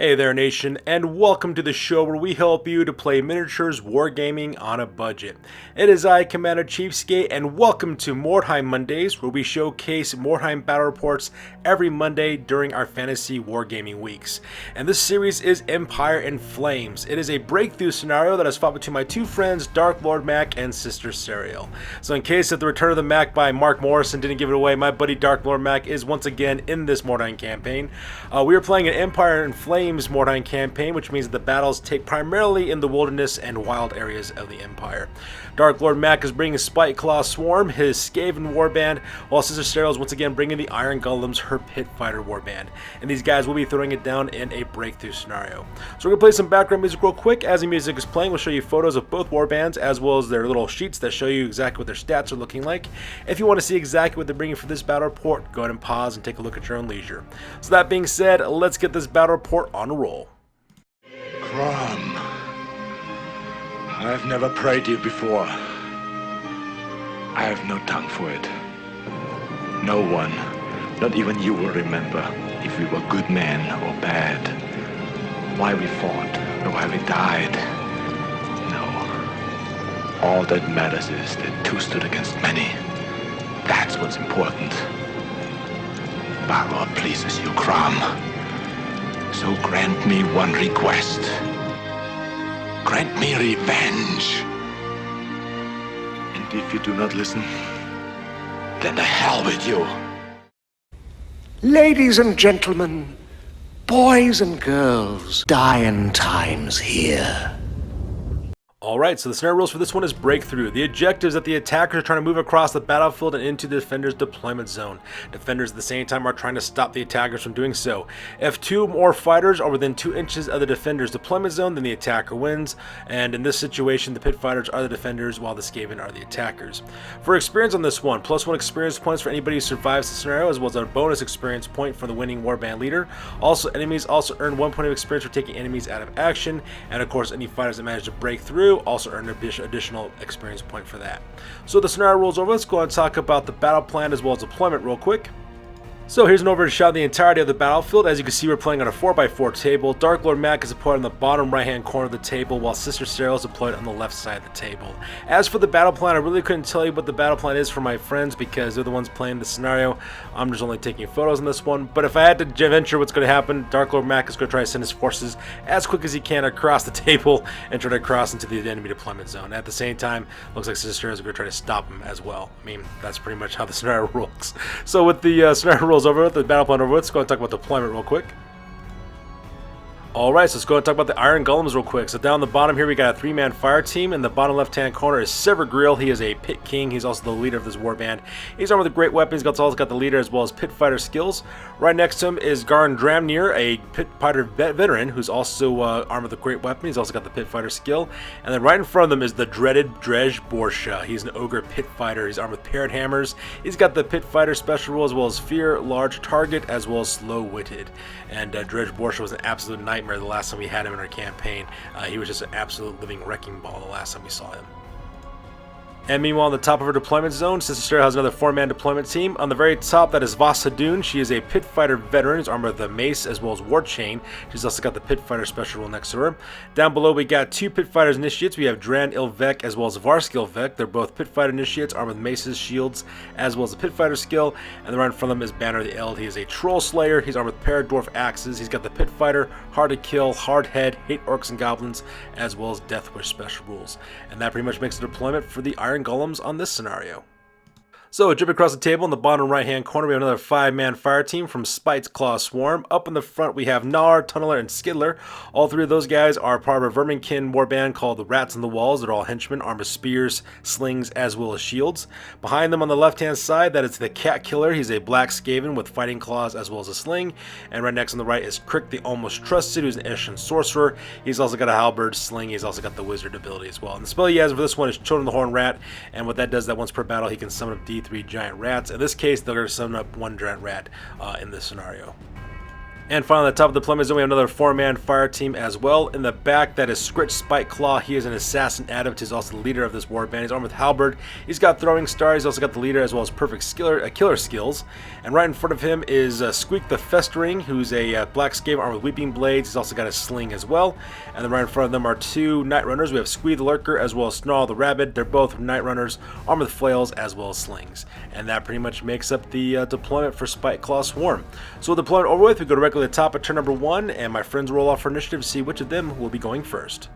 Hey there, nation, and welcome to the show where we help you to play miniatures wargaming on a budget. It is I, Commander Cheapskate, and welcome to Mordheim Mondays, where we showcase Mordheim Battle Reports every Monday during our Fantasy Wargaming Weeks. And this series is Empire in Flames. It is a breakthrough scenario that is fought between my two friends, Dark Lord Mac and Sister Serial. So in case that the Return of the Mac by Mark Morrison didn't give it away, my buddy Dark Lord Mac is once again in this Mordheim campaign. We are playing an Empire in Flames Mordheim campaign, which means the battles take primarily in the wilderness and wild areas of the Empire. Dark Lord Mac is bringing Spiteclaw Swarm, his Skaven warband, while Sister Serial is once again bringing the Iron Golems, her Pit Fighter warband. And these guys will be throwing it down in a breakthrough scenario. So we're going to play some background music real quick. As the music is playing, we'll show you photos of both warbands as well as their little sheets that show you exactly what their stats are looking like. If you want to see exactly what they're bringing for this battle report, go ahead and pause and take a look at your own leisure. So that being said, let's get this battle report on a roll. Crom, I've never prayed you before. I have no tongue for it. No one, not even you, will remember if we were good men or bad, why we fought, or why we died. No. All that matters is that two stood against many. That's what's important. Balor pleases you, Crom. So grant me one request. Grant me revenge. And if you do not listen, then the hell with you. Ladies and gentlemen, boys and girls, dying times here. Alright, so the scenario rules for this one is breakthrough. The objective is that the attackers are trying to move across the battlefield and into the defender's deployment zone. Defenders at the same time are trying to stop the attackers from doing so. If two more fighters are within 2 inches of the defender's deployment zone, then the attacker wins. And in this situation, the Pit Fighters are the defenders while the Skaven are the attackers. For experience on this one, +1 experience points for anybody who survives the scenario, as well as a bonus experience point for the winning warband leader. Also, enemies also earn 1 point of experience for taking enemies out of action. And of course, any fighters that manage to break through also earn an additional experience point for that. So the scenario rules over. Let's go and talk about the battle plan as well as deployment real quick. So here's an overview shot of the entirety of the battlefield. As you can see, we're playing on a 4x4 table. Dark Lord Mac is deployed on the bottom right-hand corner of the table, while Sister Serial is deployed on the left side of the table. As for the battle plan, I really couldn't tell you what the battle plan is for my friends because they're the ones playing the scenario. I'm just only taking photos on this one. But if I had to venture what's going to happen, Dark Lord Mac is going to try to send his forces as quick as he can across the table and try to cross into the enemy deployment zone. At the same time, looks like Sister Serial is going to try to stop him as well. I mean, that's pretty much how the scenario rolls. So with the scenario rolls over with, the battle plan over with, let's go and talk about deployment real quick. Alright, so let's go and talk about the Iron Golems real quick. So down the bottom here we got a 3-man fire team. In the bottom left-hand corner is Severgrill. He is a Pit King. He's also the leader of this warband. He's armed with a great weapon. He's also got the leader as well as Pit Fighter skills. Right next to him is Garn Dramnir, a Pit Fighter veteran who's also armed with a great weapon. He's also got the Pit Fighter skill. And then right in front of them is the dreaded Drej Borsha. He's an Ogre Pit Fighter. He's armed with parrot hammers. He's got the Pit Fighter special rule as well as Fear, Large Target, as well as Slow-Witted. And Drej Borsha was an absolute nightmare the last time we had him in our campaign. He was just an absolute living wrecking ball the last time we saw him. And meanwhile, on the top of her deployment zone, Sister Serial has another 4-man deployment team. On the very top, that is Vasadun. She is a Pit Fighter veteran who's armed with a mace as well as War Chain. She's also got the Pit Fighter special rule next to her. Down below, we got 2 Pit Fighters initiates. We have Dran Ilvek as well as Varskil Vek. They're both Pit Fighter initiates, armed with maces, shields, as well as a Pit Fighter skill. And then right in front of them is Banner the Eld. He is a Troll Slayer. He's armed with Paradwarf axes. He's got the Pit Fighter, Hard to Kill, Hard Head, Hate Orcs and Goblins, as well as Death Wish special rules. And that pretty much makes the deployment for the Iron Golems on this scenario. So, jumping across the table in the bottom right-hand corner, we have another 5-man fire team from Spiteclaw Swarm. Up in the front, we have Gnar, Tunneler, and Skidler. All 3 of those guys are part of a Verminkin warband called the Rats on the Walls. They're all henchmen, armed with spears, slings, as well as shields. Behind them on the left-hand side, that is the Cat Killer. He's a black Skaven with fighting claws as well as a sling. And right next on the right is Crick the Almost Trusted, who's an Eshin sorcerer. He's also got a halberd, sling. He's also got the wizard ability as well. And the spell he has for this one is Children of the Horn Rat. And what that does, that once per battle, he can summon up D3 giant rats. In this case, they're going to summon up 1 giant rat in this scenario. And finally, at the top of the deployment zone, we have another 4-man fire team as well. In the back, that is Spiteclaw. He is an assassin adept. He's also the leader of this warband. He's armed with halberd. He's got throwing star. He's also got the leader as well as perfect killer skills. And right in front of him is Squeak the Festering, who's a black Skaven armed with weeping blades. He's also got a sling as well. And then right in front of them are 2 Night Runners. We have Squeak the Lurker as well as Snarl the Rabid. They're both Night Runners, armed with flails as well as slings. And that pretty much makes up the deployment for Spiteclaw Swarm. So with deployment over with, we go directly to the top of turn number 1, and my friends roll off for initiative to see which of them will be going first.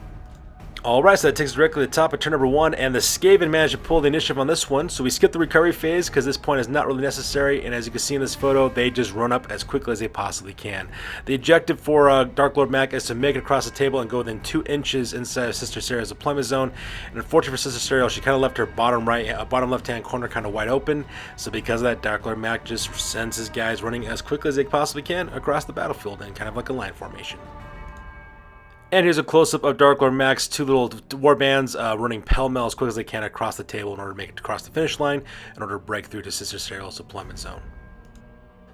Alright, so that takes us directly to the top of turn number 1, and the Skaven managed to pull the initiative on this one, so we skip the recovery phase because this point is not really necessary, and as you can see in this photo, they just run up as quickly as they possibly can. The objective for Dark Lord Mac is to make it across the table and go within 2 inches inside of Sister Serial's deployment zone, and unfortunately for Sister Serial, she kind of left her bottom left-hand corner kind of wide open, so because of that, Dark Lord Mac just sends his guys running as quickly as they possibly can across the battlefield in kind of like a line formation. And here's a close-up of Dark Lord Mac's 2 little warbands running pell-mell as quick as they can across the table in order to make it across the finish line in order to break through to Sister Serial's deployment zone.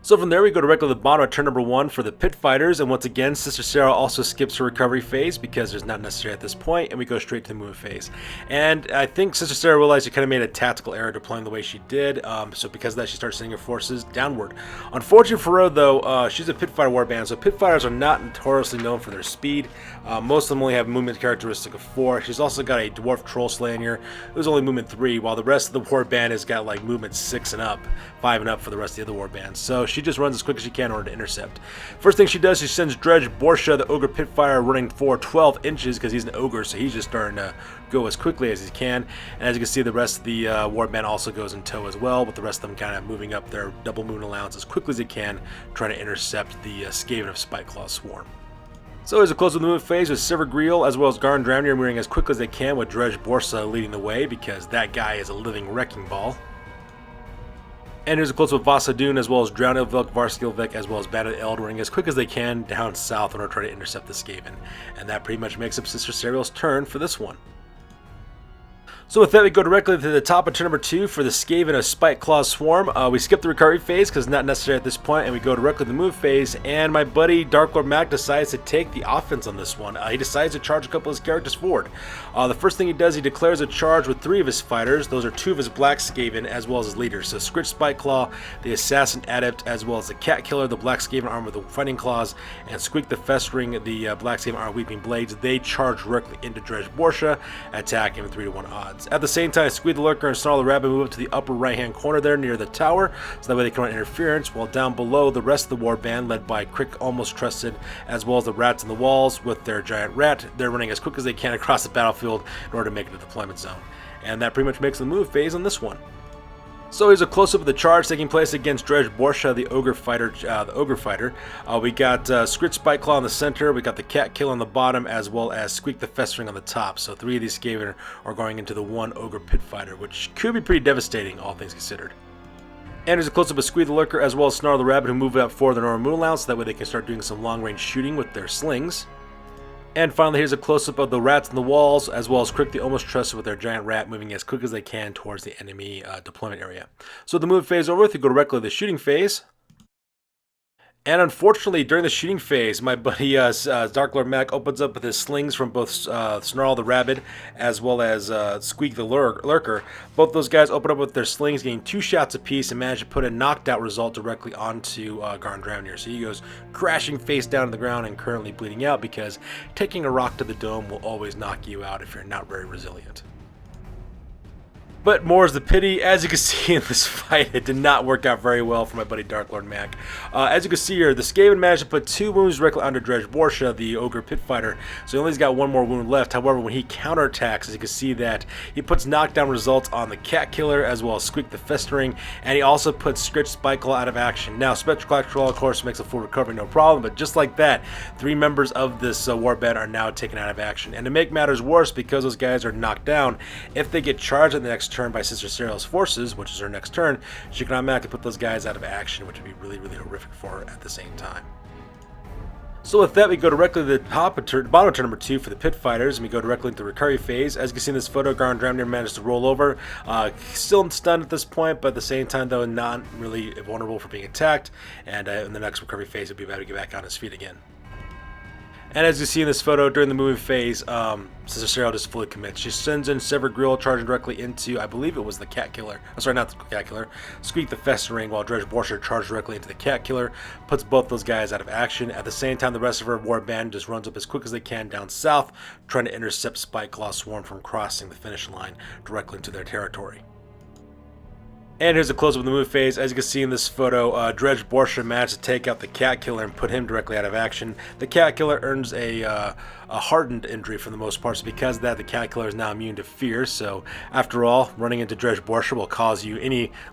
So from there we go directly to the bottom of turn number 1 for the Pit Fighters, and once again Sister Serial also skips her recovery phase because there's not necessary at this point, and we go straight to the movement phase. And I think Sister Serial realized she kind of made a tactical error deploying the way she did, so because of that she starts sending her forces downward. Unfortunately for her though, she's a Pit Fighter warband, so Pit Fighters are not notoriously known for their speed. Most of them only have movement characteristic of 4. She's also got a Dwarf Troll Slayer who's only movement 3, while the rest of the warband has got like movement 6 and up, 5 and up for the rest of the other warbands. So she just runs as quick as she can in order to intercept. First thing she does, she sends Dredge Borsha, the Ogre Pitfire, running for 12 inches because he's an ogre, so he's just starting to go as quickly as he can. And as you can see, the rest of the warband also goes in tow as well, with the rest of them kind of moving up their double movement allowance as quickly as they can, trying to intercept the Skaven of Spiteclaw Swarm. So as a close of the movement phase with Silvergreel as well as Garn Dramnir moving as quickly as they can, with Dredge Borsa leading the way because that guy is a living wrecking ball. And here's a close with Vasadun as well as Drowned Ilvik, Varskilvik as well as Bandit Eld running as quick as they can down south in order to try to intercept the Skaven. And that pretty much makes up Sister Serial's turn for this one. So with that, we go directly to the top of turn number 2 for the Skaven of Spiteclaw Swarm. We skip the recovery phase because it's not necessary at this point, and we go directly to the move phase, and my buddy Dark Lord Mac decides to take the offense on this one. He decides to charge a couple of his characters forward. The first thing he does, he declares a charge with 3 of his fighters. Those are 2 of his Black Skaven as well as his leaders. So Scritch Spiteclaw, the Assassin Adept, as well as the Cat Killer, the Black Skaven armed with the Fighting Claws, and Squeak the Festering, the Black Skaven armed with Weeping Blades. They charge directly into Dredge Borsha, attacking with 3-to-1 odds. At the same time, Squeak the Lurker and Snarl the Rabbit move up to the upper right-hand corner there near the tower, so that way they can run interference, while down below the rest of the warband, led by Crick Almost Trusted, as well as the Rats in the Walls with their Giant Rat, they're running as quick as they can across the battlefield in order to make it to the deployment zone. And that pretty much makes the move phase on this one. So here's a close-up of the charge taking place against Dredge Borsha, the Ogre Fighter. We got Scritch Spiteclaw in the center, we got the Cat Killer on the bottom, as well as Squeak the Festering on the top. So 3 of these Skaven are going into the 1 Ogre Pit Fighter, which could be pretty devastating, all things considered. And there's a close-up of Squeak the Lurker as well as Snarl the Rabbit, who move up for the normal moon allowance, so that way they can start doing some long-range shooting with their slings. And finally, here's a close-up of the Rats in the Walls, as well as Crick the Almost Trusted with their Giant Rat moving as quick as they can towards the enemy deployment area. So the move phase over with, we go directly to the shooting phase. And unfortunately, during the shooting phase, my buddy Dark Lord Mac opens up with his slings from both Snarl the Rabid as well as Squeak the Lurker. Both those guys open up with their slings, getting 2 shots apiece, and manage to put a knocked out result directly onto Garn Dramnir. So he goes crashing face down to the ground and currently bleeding out because taking a rock to the dome will always knock you out if you're not very resilient. But more is the pity. As you can see in this fight, it did not work out very well for my buddy Dark Lord Mac. As you can see here, the Skaven managed to put 2 wounds directly under Dredge Borsha, the Ogre Pit Fighter, so he only's got 1 more wound left. However, when he counterattacks, as you can see that he puts knockdown results on the Cat Killer as well as Squeak the Festering, and he also puts Scritch Spiteclaw out of action. Now, Spiteclaw, of course, makes a full recovery, no problem, but just like that, 3 members of this warband are now taken out of action. And to make matters worse, because those guys are knocked down, if they get charged in the next turn by Sister Serial's forces, which is her next turn, she can automatically put those guys out of action, which would be really, really horrific for her at the same time. So with that, we go directly to the bottom of turn number 2 for the Pit Fighters, and we go directly into the recovery phase. As you can see in this photo, Dramnir managed to roll over. Still stunned at this point, but at the same time, though, not really vulnerable for being attacked. And in the next recovery phase, he'll be able to get back on his feet again. And as you see in this photo, during the moving phase, Sister Serial just fully commits. She sends in Severed Grill, charging directly into, I believe it was the Cat Killer. Oh, sorry, not the Cat Killer. Squeak the Festering, while Dredge Borscher charged directly into the Cat Killer, puts both those guys out of action. At the same time, the rest of her war band just runs up as quick as they can down south, trying to intercept Spiteclaw Swarm from crossing the finish line directly into their territory. And here's a close-up of the move phase. As you can see in this photo, Dredge Borscher managed to take out the Cat Killer and put him directly out of action. The Cat Killer earns a hardened injury for the most part, so because of that, the Cat Killer is now immune to fear. So, after all, running into Dredge Borscher will cause you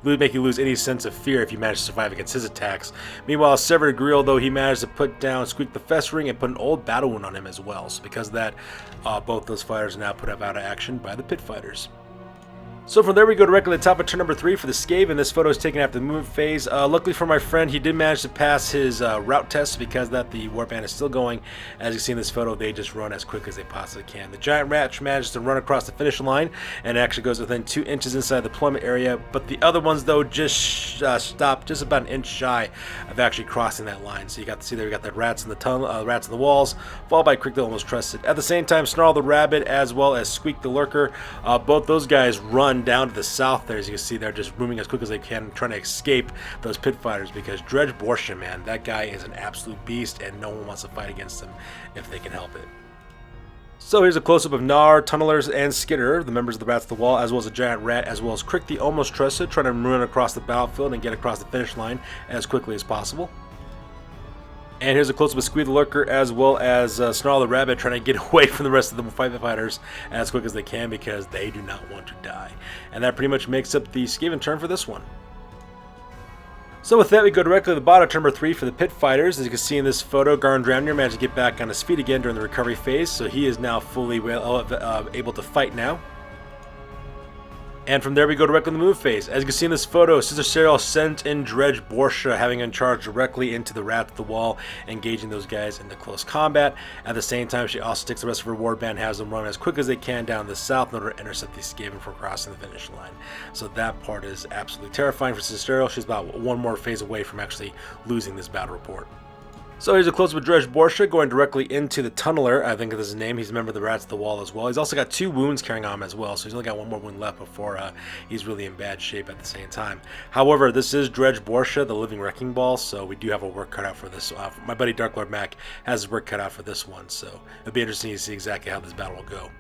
make you lose any sense of fear if you manage to survive against his attacks. Meanwhile, Severed Grill, though, he managed to put down Squeak the Festering and put an old battle wound on him as well. So, because of that, both those fighters are now put out of action by the Pit Fighters. So from there we go directly to the top of turn number 3 for the Skaven. This photo is taken after the movement phase. Luckily for my friend, he did manage to pass his route test, because that the warband is still going. As you see in this photo, they just run as quick as they possibly can. The Giant Rat manages to run across the finish line and actually goes within 2 inches inside the deployment area, but the other ones, though, just stop just about an inch shy of actually crossing that line. So you got to see there, we got the rats in the tunnel, rats in the walls, followed by Crick the Almost Trusted. At the same time, Snarl the Rabbit as well as Squeak the Lurker, both those guys run down to the south there. As you can see, they're just moving as quick as they can, trying to escape those Pit Fighters, because Dredge Borscher, man, that guy is an absolute beast, and no one wants to fight against him if they can help it. So here's a close-up of Gnar, Tunnelers, and Skitter, the members of the Rats of the Wall, as well as a Giant Rat, as well as Crick the Almost Trusted, trying to run across the battlefield and get across the finish line as quickly as possible. And here's a close-up of Squeak the Lurker, as well as Snarl the Rabbit, trying to get away from the rest of the fighters as quick as they can, because they do not want to die. And that pretty much makes up the Skaven turn for this one. So with that, we go directly to the bottom of turn number 3 for the Pit Fighters. As you can see in this photo, Dramnir managed to get back on his feet again during the recovery phase, so he is now fully able to fight now. And from there we go directly to the move phase. As you can see in this photo, Sister Serial sent in Dredge Borscher, having him charge directly into the Rat of the Wall, engaging those guys into close combat. At the same time, she also takes the rest of her warband, has them run as quick as they can down the south in order to intercept these Skaven from crossing the finish line. So that part is absolutely terrifying for Sister Serial. She's about one more phase away from actually losing this battle report. So here's a close-up of Dredge Borscher going directly into the Tunneler. I think that's his name. He's a member of the Rats of the Wall as well. He's also got 2 wounds carrying on him as well, so he's only got 1 more wound left before he's really in bad shape at the same time. However, this is Dredge Borscher, the living wrecking ball, so we do have a work cut out for this. My buddy Dark Lord Mac has his work cut out for this one, so it'll be interesting to see exactly how this battle will go.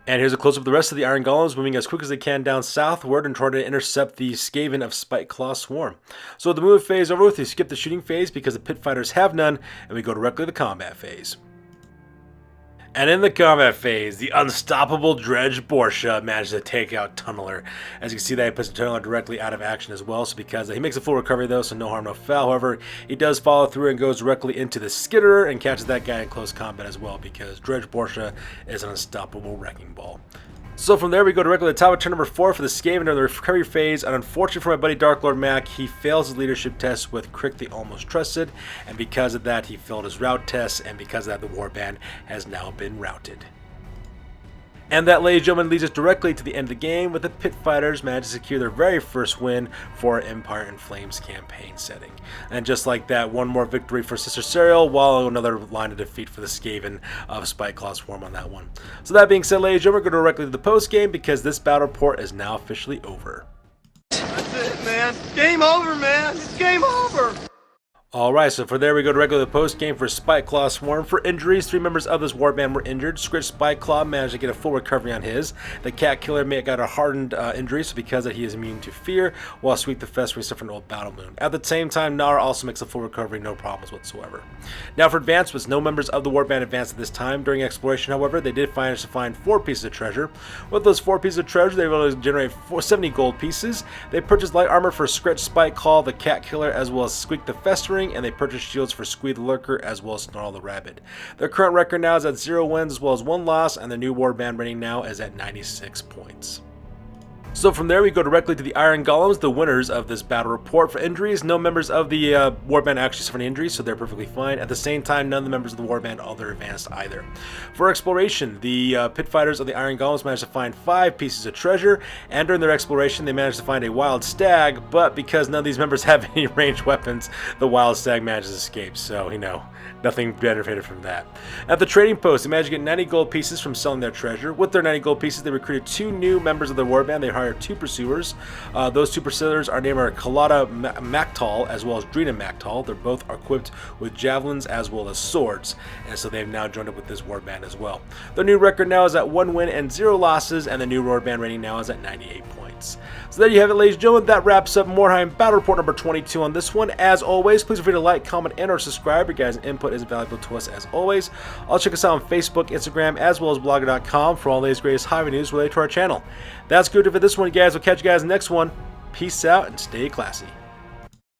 And here's a close-up of the rest of the Iron Golems moving as quick as they can down southward and trying to intercept the Skaven of Spiteclaw Swarm. So with the move phase over with, we skip the shooting phase because the Pit Fighters have none, and we go directly to the combat phase. And in the combat phase, the unstoppable Dredge Borscher managed to take out Tunneler. As you can see, that he puts the Tunneler directly out of action as well, so because he makes a full recovery though, so no harm, no foul. However, he does follow through and goes directly into the Skitterer and catches that guy in close combat as well, because Dredge Borscher is an unstoppable wrecking ball. So from there we go directly to the top of turn number 4 for the Skaven during the recovery phase, and unfortunately for my buddy Dark Lord Mac, he fails his leadership test with Crick the Almost Trusted, and because of that he failed his route test, and because of that the warband has now been routed. And that, ladies and gentlemen, leads us directly to the end of the game, with the Pit Fighters managed to secure their very first win for Empire in Flames campaign setting. And just like that, one more victory for Sister Serial, while another line of defeat for the Skaven of Spiteclaw Swarm on that one. So that being said, ladies and gentlemen, we're going directly to the post game, because this battle report is now officially over. That's it, man. Game over, man. It's game over. Alright, so for there we go directly to the post-game for Spiteclaw Swarm. For injuries, 3 members of this warband were injured. Scritch Spiteclaw managed to get a full recovery on his. The Cat Killer got a hardened injury, so because of that he is immune to fear, while Squeak the Festering suffered an old battle wound. At the same time, Gnar also makes a full recovery, no problems whatsoever. Now for advancements, no members of the warband advanced at this time. During exploration, however, they did manage to find 4 pieces of treasure. With those 4 pieces of treasure, they were able to generate 70 gold pieces. They purchased light armor for Scritch Spiteclaw, the Cat Killer, as well as Squeak the Festering, and they purchased shields for Squeak the Lurker as well as Snarl the Rabbit. Their current record now is at 0 wins as well as 1 loss, and their new warband rating now is at 96 points. So from there we go directly to the Iron Golems, the winners of this battle report. For injuries, no members of the warband actually suffered any injuries, so they're perfectly fine. At the same time, none of the members of the warband are advanced either. For exploration, the Pit Fighters of the Iron Golems managed to find 5 pieces of treasure, and during their exploration they managed to find a wild stag, but because none of these members have any ranged weapons, the wild stag managed to escape, so nothing benefited from that. At the trading post, they managed to get 90 gold pieces from selling their treasure. With their 90 gold pieces, they recruited 2 new members of the warband. They hired 2 pursuers. Those 2 pursuers are named Kalata Maktal as well as Drina Maktal. They're both equipped with javelins as well as swords, and so they've now joined up with this warband as well. Their new record now is at 1 win and 0 losses, and the new warband rating now is at 98 points. So there you have it, ladies and gentlemen. That wraps up Mordheim Battle Report number 22 on this one. As always, please feel free to like, comment, and or subscribe. Your guys' input is valuable to us as always. Also check us out on Facebook, Instagram, as well as blogger.com for all the latest greatest hobby news related to our channel. That's good for this one, guys. We'll catch you guys in the next one. Peace out and stay classy.